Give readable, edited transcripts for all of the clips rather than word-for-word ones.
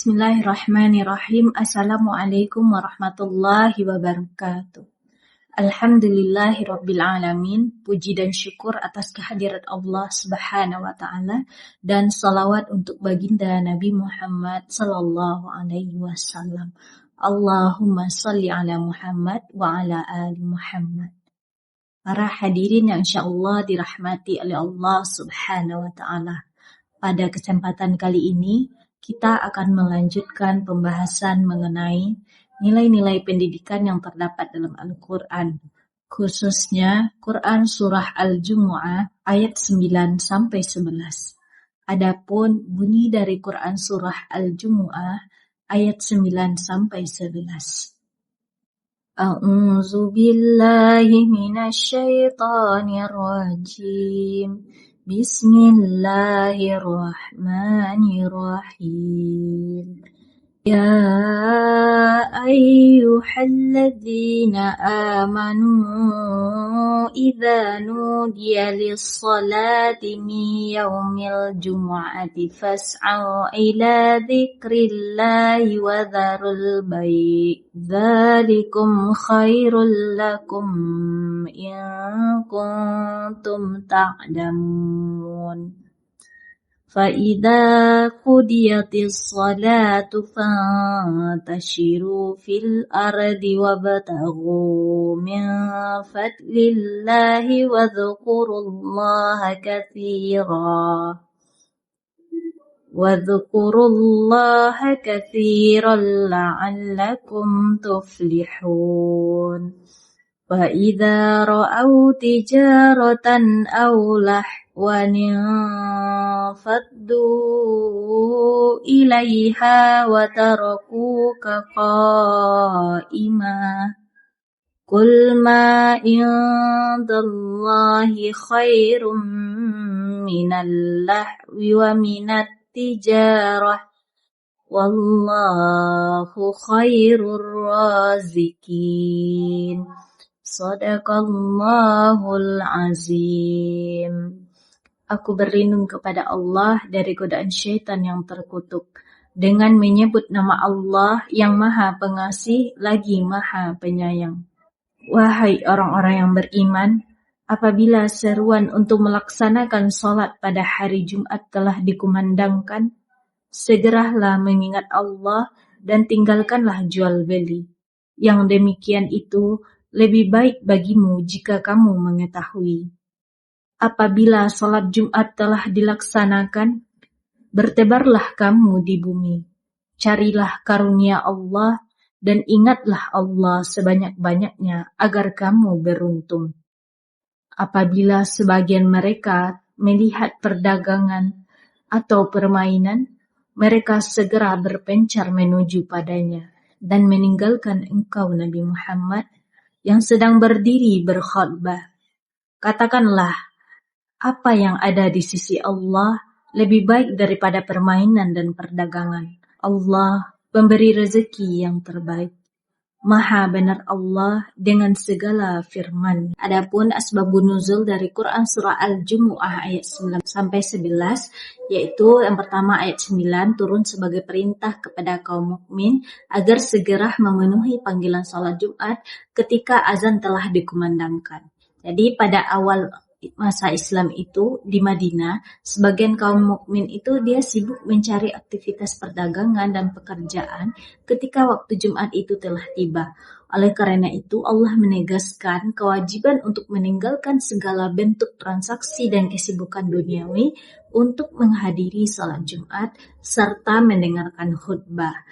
Bismillahirrahmanirrahim. Assalamualaikum warahmatullahi wabarakatuh. Alhamdulillahirabbil alamin. Puji dan syukur atas kehadirat Allah Subhanahu wa taala dan salawat untuk baginda Nabi Muhammad sallallahu alaihi wasallam. Allahumma shalli ala Muhammad wa ala ali Muhammad. Para hadirin yang insyaallah dirahmati oleh Allah Subhanahu wa taala. Pada kesempatan kali ini kita akan melanjutkan pembahasan mengenai nilai-nilai pendidikan yang terdapat dalam Al-Quran, khususnya Quran Surah Al-Jumu'ah ayat 9 sampai 11. Adapun bunyi dari Quran Surah Al-Jumu'ah ayat 9 sampai 11. A'udzu billahi minasy syaithanir rajim. Bismillahirrahmanirrahim. Ya ayyuhalladzina amanu idza nudiya lis-salati min yaumil jumu'ati fas'au ila dzikrillahi wa dzarul bai' dzalikum khairul lakum in kuntum ta'lamun. فَإِذَا قُضِيَتِ الصَّلَاةُ فَانتَشِرُوا فِي الْأَرْضِ وَابْتَغُوا مِنْ فَضْلِ اللَّهِ وَاذْكُرُوا اللَّهَ كَثِيرًا لَعَلَّكُمْ تُفْلِحُونَ. فَإِذَا رَأَوْا تِجَارَةً أَوْ لَهْوًا انفضوا إليها وتركوك قائما قل ما عند الله خير من اللهو ومن التجارة والله خير الرازقين. Shadaqallahul azim. Aku berlindung kepada Allah dari godaan syaitan yang terkutuk dengan menyebut nama Allah yang Maha Pengasih lagi Maha Penyayang. Wahai orang-orang yang beriman, apabila seruan untuk melaksanakan salat pada hari Jumat telah dikumandangkan, segeralah mengingat Allah dan tinggalkanlah jual beli. Yang demikian itu lebih baik bagimu jika kamu mengetahui. Apabila salat Jumat telah dilaksanakan, bertebarlah kamu di bumi. Carilah karunia Allah dan ingatlah Allah sebanyak-banyaknya agar kamu beruntung. Apabila sebagian mereka melihat perdagangan atau permainan, mereka segera berpencar menuju padanya dan meninggalkan engkau Nabi Muhammad yang sedang berdiri berkhutbah. Katakanlah, apa yang ada di sisi Allah lebih baik daripada permainan dan perdagangan. Allah pemberi rezeki yang terbaik. Maha benar Allah dengan segala firman. Adapun asbabun nuzul dari Quran surah Al-Jumu'ah ayat 9 sampai 11, yaitu yang pertama ayat 9 turun sebagai perintah kepada kaum mukmin agar segera memenuhi panggilan salat Jumat ketika azan telah dikumandangkan. Jadi pada awal masa Islam itu di Madinah, sebagian kaum mukmin itu dia sibuk mencari aktivitas perdagangan dan pekerjaan ketika waktu Jumat itu telah tiba. Oleh karena itu Allah menegaskan kewajiban untuk meninggalkan segala bentuk transaksi dan kesibukan duniawi untuk menghadiri salat Jumat serta mendengarkan khutbah.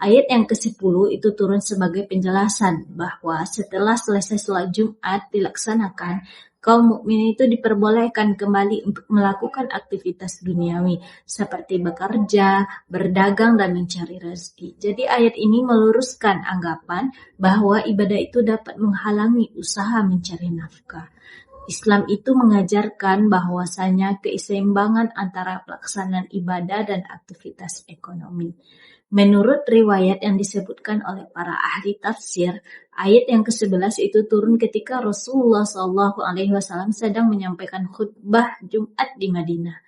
Ayat yang ke-10 itu turun sebagai penjelasan bahwa setelah selesai salat Jumat dilaksanakan, kaum mukmin itu diperbolehkan kembali untuk melakukan aktivitas duniawi seperti bekerja, berdagang, dan mencari rezeki. Jadi ayat ini meluruskan anggapan bahwa ibadah itu dapat menghalangi usaha mencari nafkah. Islam itu mengajarkan bahwasanya keseimbangan antara pelaksanaan ibadah dan aktivitas ekonomi. Menurut riwayat yang disebutkan oleh para ahli tafsir, ayat yang ke-11 itu turun ketika Rasulullah SAW sedang menyampaikan khutbah Jumat di Madinah.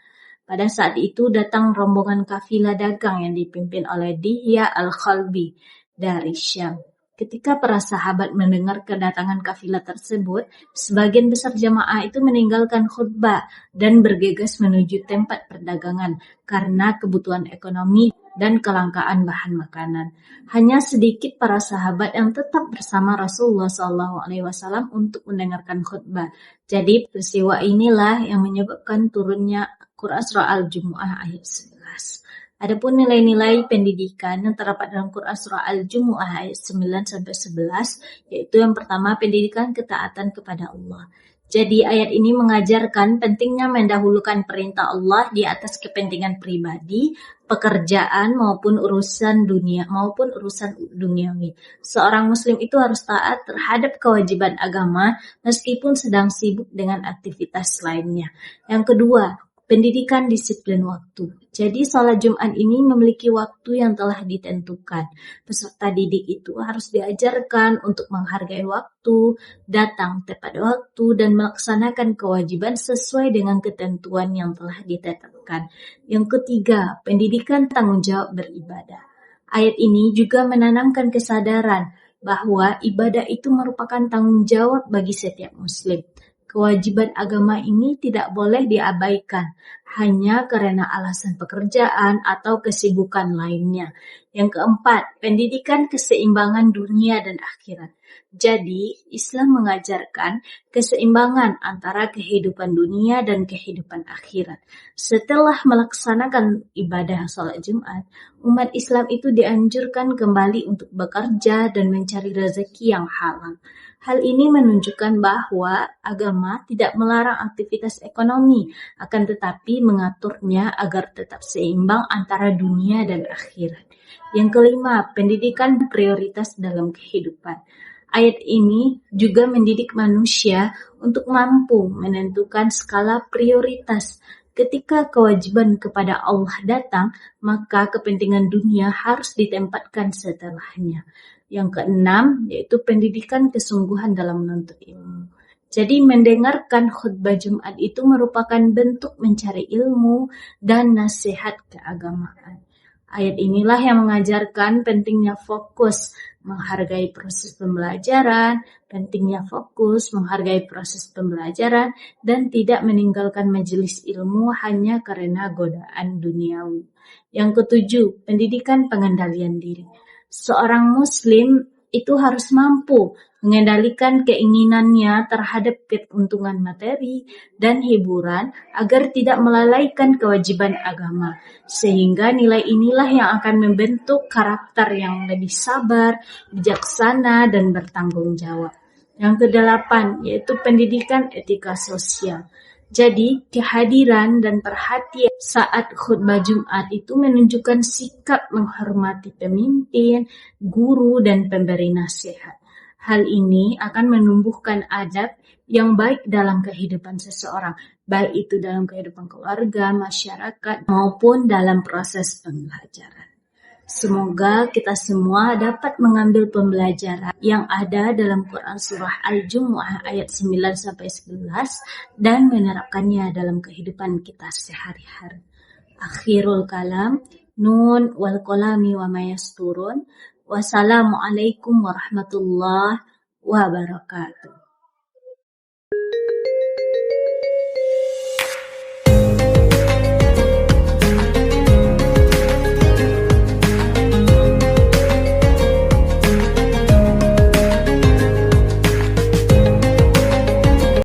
Pada saat itu datang rombongan kafilah dagang yang dipimpin oleh Dihya al-Khalbi dari Syam. Ketika para sahabat mendengar kedatangan kafilah tersebut, sebagian besar jamaah itu meninggalkan khutbah dan bergegas menuju tempat perdagangan karena kebutuhan ekonomi dan kelangkaan bahan makanan. Hanya sedikit para sahabat yang tetap bersama Rasulullah SAW untuk mendengarkan khutbah. Jadi peristiwa inilah yang menyebabkan turunnya Quran Surah Al-Jumu'ah ayat 11. Adapun nilai-nilai pendidikan yang terdapat dalam Quran Surah Al-Jumu'ah ayat 9-11, yaitu yang pertama pendidikan ketaatan kepada Allah. Jadi ayat ini mengajarkan pentingnya mendahulukan perintah Allah di atas kepentingan pribadi, pekerjaan maupun urusan duniawi. Seorang muslim itu harus taat terhadap kewajiban agama meskipun sedang sibuk dengan aktivitas lainnya. Yang kedua, pendidikan disiplin waktu. Jadi sholat Jumat ini memiliki waktu yang telah ditentukan. Peserta didik itu harus diajarkan untuk menghargai waktu, datang tepat waktu, dan melaksanakan kewajiban sesuai dengan ketentuan yang telah ditetapkan. Yang ketiga, pendidikan tanggung jawab beribadah. Ayat ini juga menanamkan kesadaran bahwa ibadah itu merupakan tanggung jawab bagi setiap muslim. Kewajiban agama ini tidak boleh diabaikan hanya karena alasan pekerjaan atau kesibukan lainnya. Yang keempat, pendidikan keseimbangan dunia dan akhirat. Jadi, Islam mengajarkan keseimbangan antara kehidupan dunia dan kehidupan akhirat. Setelah melaksanakan ibadah sholat Jumat, umat Islam itu dianjurkan kembali untuk bekerja dan mencari rezeki yang halal. Hal ini menunjukkan bahwa agama tidak melarang aktivitas ekonomi, akan tetapi mengaturnya agar tetap seimbang antara dunia dan akhirat. Yang kelima, pendidikan prioritas dalam kehidupan. Ayat ini juga mendidik manusia untuk mampu menentukan skala prioritas. Ketika kewajiban kepada Allah datang, maka kepentingan dunia harus ditempatkan setelahnya. Yang keenam, yaitu pendidikan kesungguhan dalam menuntut ilmu. Jadi mendengarkan khutbah Jumat itu merupakan bentuk mencari ilmu dan nasihat keagamaan. Ayat inilah yang mengajarkan pentingnya fokus menghargai proses pembelajaran, dan tidak meninggalkan majelis ilmu hanya karena godaan duniawi. Yang ketujuh, pendidikan pengendalian diri. Seorang muslim itu harus mampu mengendalikan keinginannya terhadap keuntungan materi dan hiburan agar tidak melalaikan kewajiban agama. Sehingga nilai inilah yang akan membentuk karakter yang lebih sabar, bijaksana, dan bertanggung jawab. Yang kedelapan, yaitu pendidikan etika sosial. Jadi, kehadiran dan perhatian saat khutbah Jumat itu menunjukkan sikap menghormati pemimpin, guru, dan pemberi nasihat. Hal ini akan menumbuhkan adab yang baik dalam kehidupan seseorang, baik itu dalam kehidupan keluarga, masyarakat, maupun dalam proses pembelajaran. Semoga kita semua dapat mengambil pembelajaran yang ada dalam Quran Surah Al-Jumu'ah ayat 9-11 dan menerapkannya dalam kehidupan kita sehari-hari. Akhirul kalam, nun wal qalami wa ma yasturun. Wassalamualaikum warahmatullahi wabarakatuh.